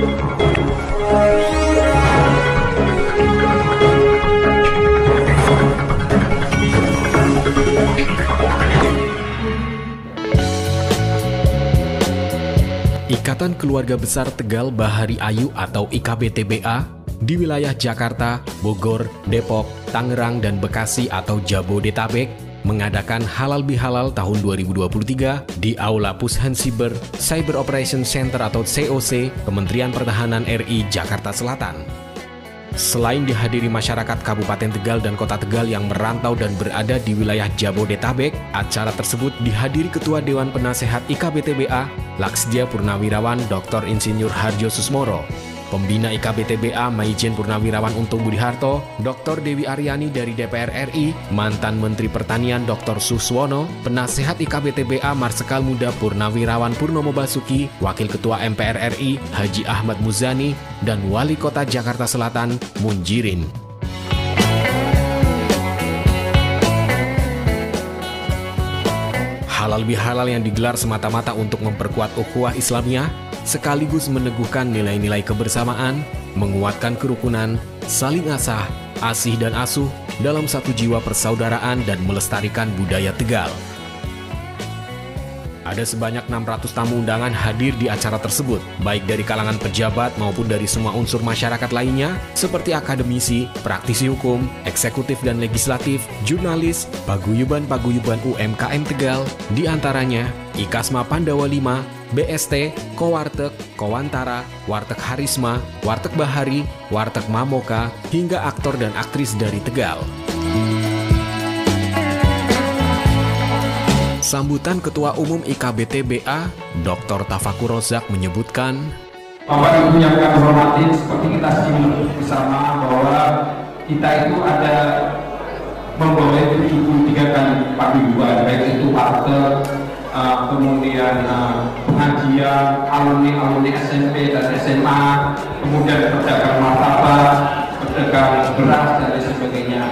Ikatan Keluarga Besar Tegal Bahari Ayu atau IKBTBA di wilayah Jakarta, Bogor, Depok, Tangerang, dan Bekasi atau Jabodetabek mengadakan Halal Bihalal tahun 2023 di Aula Pushensiber Cyber Operation Center atau COC Kementerian Pertahanan RI Jakarta Selatan. Selain dihadiri masyarakat Kabupaten Tegal dan Kota Tegal yang merantau dan berada di wilayah Jabodetabek, acara tersebut dihadiri Ketua Dewan Penasehat IKBTBA, Laksdia Purnawirawan Dr. Insinyur Harjo Susmoro, Pembina IKBTBA Maijen Purnawirawan Untung Budiharto, Dr. Dewi Aryani dari DPR RI, mantan Menteri Pertanian Dr. Suswono, Penasehat IKBTBA Marsikal Muda Purnawirawan Purnomo Basuki, Wakil Ketua MPR RI Haji Ahmad Muzani, dan Wali Kota Jakarta Selatan Munjirin. Halal bihalal yang digelar semata-mata untuk memperkuat ukhuwah Islamiyah, sekaligus meneguhkan nilai-nilai kebersamaan, menguatkan kerukunan, saling asah, asih dan asuh dalam satu jiwa persaudaraan dan melestarikan budaya Tegal. Ada sebanyak 600 tamu undangan hadir di acara tersebut, baik dari kalangan pejabat maupun dari semua unsur masyarakat lainnya, seperti akademisi, praktisi hukum, eksekutif dan legislatif, jurnalis, paguyuban-paguyuban UMKM Tegal, diantaranya Ikasma Pandawa 5, BST, Kowarteg, Kowantara, Warteg Harisma, Warteg Bahari, Warteg Mamoka, hingga aktor dan aktris dari Tegal. Sambutan Ketua Umum IKBTBA, Dr. Tafakur Rozak menyebutkan, Bapak Ibu yang kami hormati, seperti kita simak bersama bahwa kita itu ada membawa 73 kali paguyuban, baik itu warteg, kemudian pengajian, alumni SMP dan SMA, kemudian pedagang martabak, pedagang beras dan lain sebagainya.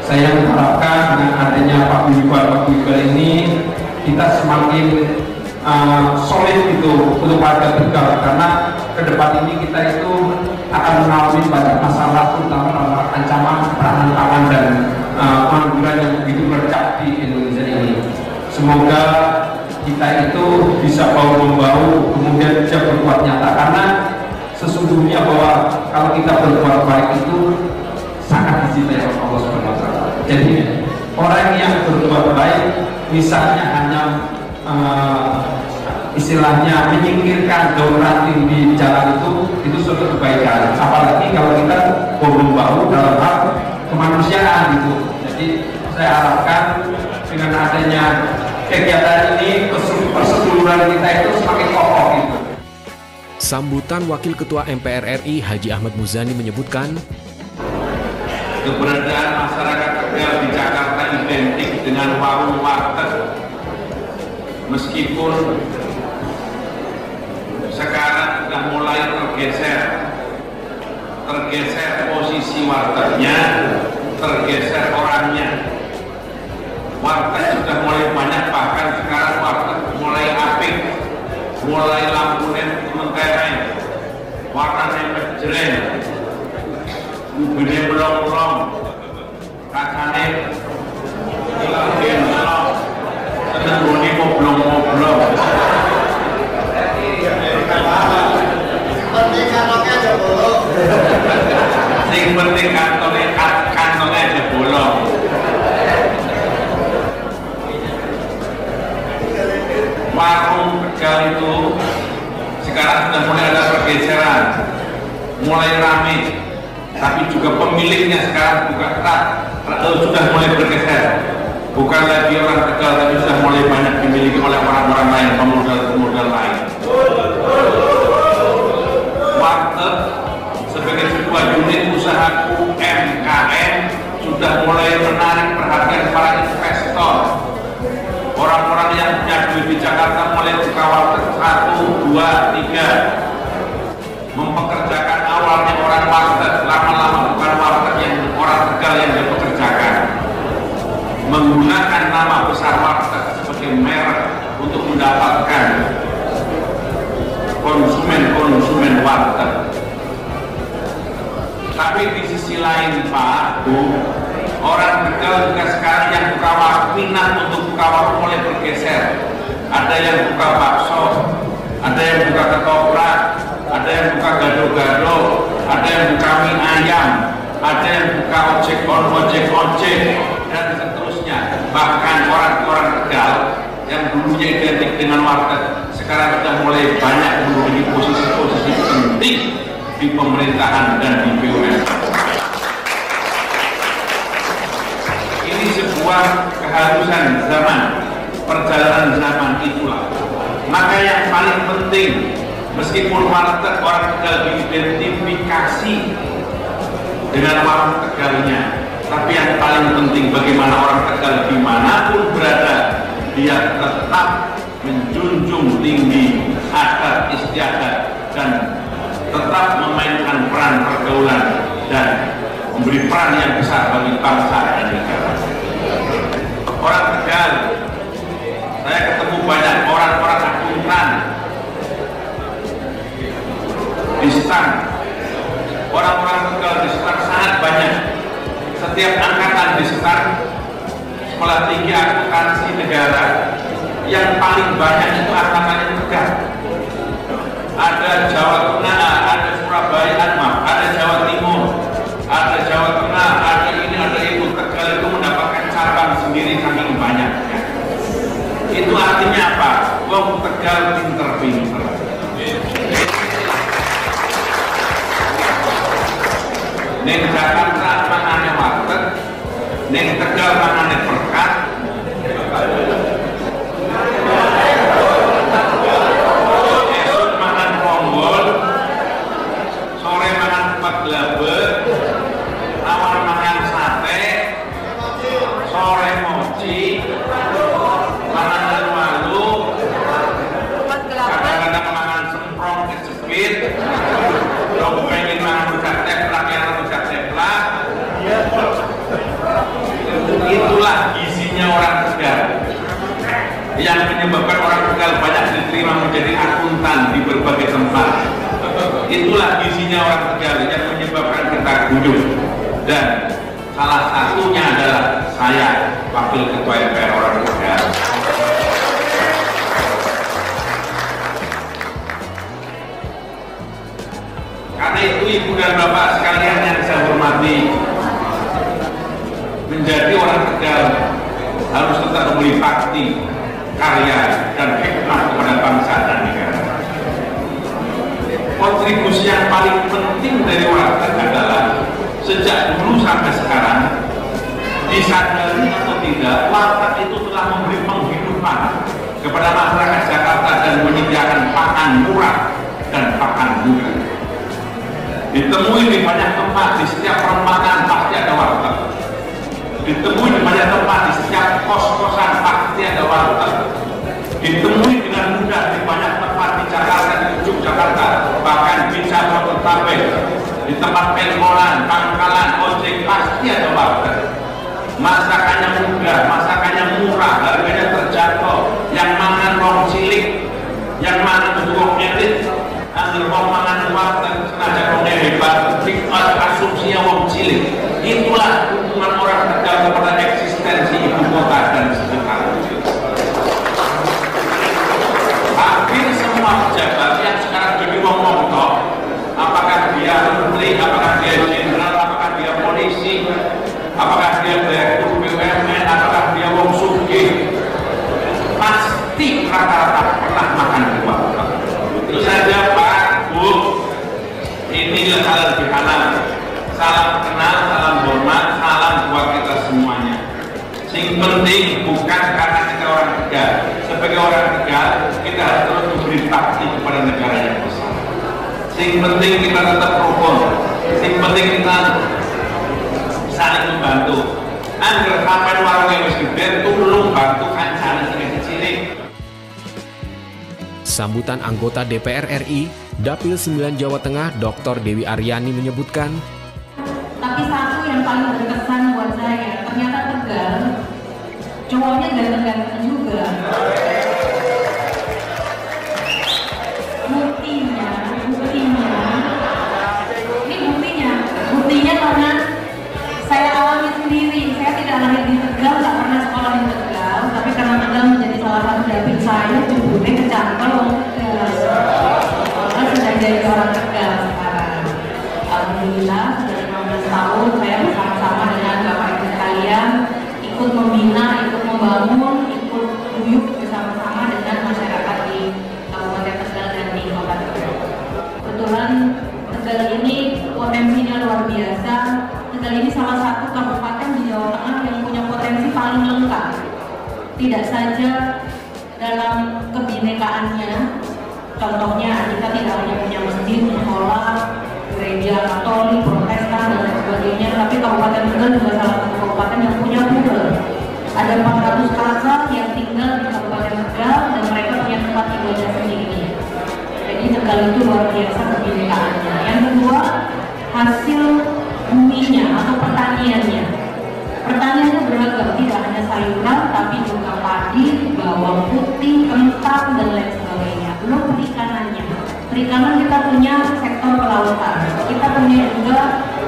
Saya mengharapkan dengan adanya paguyuban ini kita semakin solid gitu untuk warga Tegal, karena ke depan ini kita itu akan mengalami banyak masalah, terutama ancaman ketahanan pangan dan pengangguran yang begitu bercak di Indonesia ini. Semoga kita itu bisa bau-membau, kemudian bisa berbuat nyata, karena sesungguhnya bahwa kalau kita berbuat baik itu sangat dicintai oleh Allah Subhanahu wa Ta'ala. Jadi orang yang berbuat baik, misalnya hanya istilahnya menyingkirkan daun ranting di jalan itu suatu kebaikan. Apalagi kalau kita bau-membau dalam hal kemanusiaan gitu. Jadi saya harapkan dengan adanya kegiatan ini perseduluran kita itu semakin kokoh gitu. Sambutan Wakil Ketua MPR RI Haji Ahmad Muzani menyebutkan, keberadaan masyarakat Tegal di Jakarta identik dengan warung warteg, meskipun sekarang sudah mulai tergeser posisi wartegnya, tergeser orangnya. Warteg sudah mulai banyak, bahkan sekarang warteg mulai apik, mulai lampunya mentereng, warnanya jreng, ubinnya belong-belong, kacane belong, tenggone moblong-moblong. Sing penting kantongnya aja bolong. Warung Tegal itu sekarang sudah mulai ada pergeseran, mulai rame, tapi juga pemiliknya sekarang sudah mulai bergeser. Bukan lagi orang Tegal, tapi sudah mulai banyak dimiliki oleh orang-orang lain, pemodal-pemodal lain. Warteg sebagai sebuah unit usaha UMKM sudah mulai menarik perhatian para investor. Orang-orang yang punya duit di Jakarta mulai buka warteg 1, 2, 3, mempekerjakan awalnya orang warteg, lama-lama bukan warteg yang orang Tegal yang dipekerjakan, menggunakan nama besar warteg sebagai merek untuk mendapatkan konsumen warteg warteg. Tapi di sisi lain Pak, Bu, orang Tegal juga sekarang yang buka warung, minat untuk buka warung mulai bergeser. Ada yang buka bakso, ada yang buka ketoprak, ada yang buka gado-gado, ada yang buka mie ayam, ada yang buka ojek dan seterusnya. Bahkan orang-orang Tegal yang dulunya identik dengan warteg sekarang sudah mulai banyak menduduki posisi-posisi penting di pemerintahan dan di BUMN. Ini sebuah keharusan zaman, perjalanan zaman itulah. Maka yang paling penting, meskipun warteg orang Tegal diidentifikasi dengan warung Tegalnya, tapi yang paling penting bagaimana orang Tegal dimanapun berada, dia tetap menjunjung tinggi adat istiadat dan tetap memainkan peran pergaulan dan memberi peran yang besar bagi bangsa dan negara. Orang Tegal, saya ketemu banyak orang-orang akuntan di Setang. Orang-orang Tegal di Setang sangat banyak. Setiap angkatan di Setang, sekolah tinggi akuntansi negara, yang paling banyak itu angkatannya Tegal. Ada Jawa Tengah, ada Surabaya, ada Jawa Timur, ada Jawa Tengah, ada ini, ada itu. Tegal itu mendapatkan cabang sendiri saking banyaknya. Itu artinya apa? Wong Tegal pinter-pinter. Neng Jakarta mangane warteg, neng Tegal mangane berkat. Esok makan ponggol, sore makan kupat gelabet, awan makan sate, sore mochi, makan lalu, kadang-kadang makan semprong kejepit, kalau pengen makan rujak teplak yang rujak teplak. Itulah gizinya orang Tegal, yang menyebabkan orang Tegal banyak diterima menjadi akuntan di berbagai tempat. Itulah gizinya orang Tegal yang menyebabkan kita guyup, dan salah satunya adalah saya, Wakil Ketua MPR orang Tegal. Karena itu Ibu dan Bapak sekalian yang saya hormati, menjadi orang Tegal harus tetap memberi bakti, karya, dan hikmah kepada bangsa dan negara. Kontribusi yang paling penting dari warteg adalah sejak dulu sampai sekarang, disadari atau tidak, warteg itu telah memberi penghidupan kepada masyarakat Jakarta dan menyediakan pakan murah dan pakan murah. Ditemui di banyak tempat, di setiap perempatan pasti ada warteg. Ditemui di banyak tempat, di setiap kos-kosan pasti ada warteg. Ditemui dengan mudah di banyak tempat di Jakarta, di Yogyakarta, bahkan di Jabodetabek, di tempat pengkolan, pangkalan, ojek pasti ada warteg. Masakannya mudah, masakannya murah, harganya terjangkau. Yang mangan wong cilik, yang mangan wong elit, angger wong mangan warteg senajan wong hebat, asumsinya wong cilik. Itulah dukungan orang Tegal kepada eksistensi ibu kota dan sekitar. Hampir semua pejabat yang sekarang jadi wong tok, apakah dia menteri, apakah dia jenderal, apakah dia polisi, apakah dia direktur BUMN, apakah dia wong sugih, pasti rata-rata pernah makan di warteg. Itu saja Pak, Bu, ini hal lebih halal. Salam kenal, salam hormat, salam buat kita semuanya. Sing penting bukan karena kita orang Tegal. Sebagai orang Tegal, kita harus terus memberi bakti kepada negara yang besar. Sing penting kita tetap rukun. Sing penting kita saling membantu. Angger sampai warung yang wis gede, tulung bantu kancane sing cilik. Sambutan anggota DPR RI, Dapil 9 Jawa Tengah, Dr. Dewi Aryani menyebutkan, tapi satu yang paling berkesan buat saya, ternyata Tegal, cowoknya ganteng-ganteng juga. Buktinya membina, ikut membangun, ikut guyup bersama-sama dengan masyarakat di Kabupaten Tegal dan di Kota Tegal. Kebetulan Tegal ini potensinya luar biasa. Tegal ini salah satu kabupaten di Jawa Tengah yang punya potensi paling lengkap. Tidak saja dalam kebinekaannya, contohnya kita tidak hanya punya masjid, sekolah, gereja Katolik, Protestan dan lain sebagainya, tapi Kabupaten Tegal juga salah satu kabupaten yang punya pura. Ada 400 kakak yang tinggal di Kabupaten Tegal dan mereka punya tempat ibadah sendiri. Jadi Tegal itu luar biasa kebinekaannya. Yang kedua, hasil buminya atau pertaniannya. Pertaniannya beragam, tidak hanya sayuran, tapi juga padi, bawang putih, kentang, dan lain sebagainya. Belum perikanannya. Perikanan kita punya sektor kelautan, kita punya juga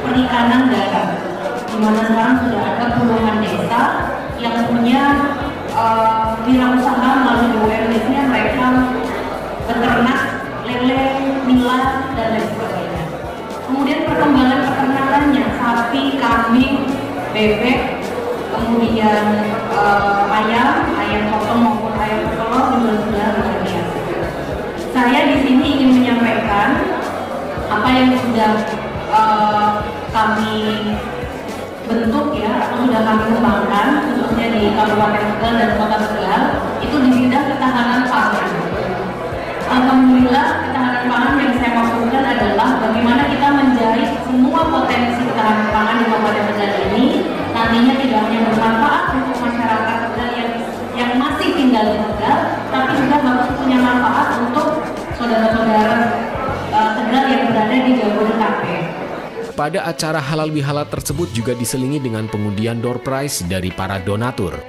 perikanan darat, di mana sekarang sudah ada puluhan desa yang punya wirausaha melalui BUMD-nya, mereka beternak, lele, nila, dan lain sebagainya. Kemudian perkembangan peternakannya, sapi, kambing, bebek, kemudian ayam potong maupun ayam telur juga sudah luar biasa. Saya di sini ingin menyampaikan apa yang sudah kami bentuk ya, atau sudah kami kembangkan khususnya di Kabupaten Tegal dan Kota Tegal, itu di bidang ketahanan pangan. Alhamdulillah, ketahanan pangan yang saya maksudkan adalah bagaimana kita menjahit semua potensi ketahanan pangan di Kabupaten Tegal ini nantinya tidak hanya bermanfaat untuk masyarakat Tegal yang masih tinggal di Tegal, tapi juga harus punya manfaat untuk saudara-saudara Tegal yang berada di Jabodetabek. Pada acara halal bihalal tersebut juga diselingi dengan pengundian door prize dari para donatur.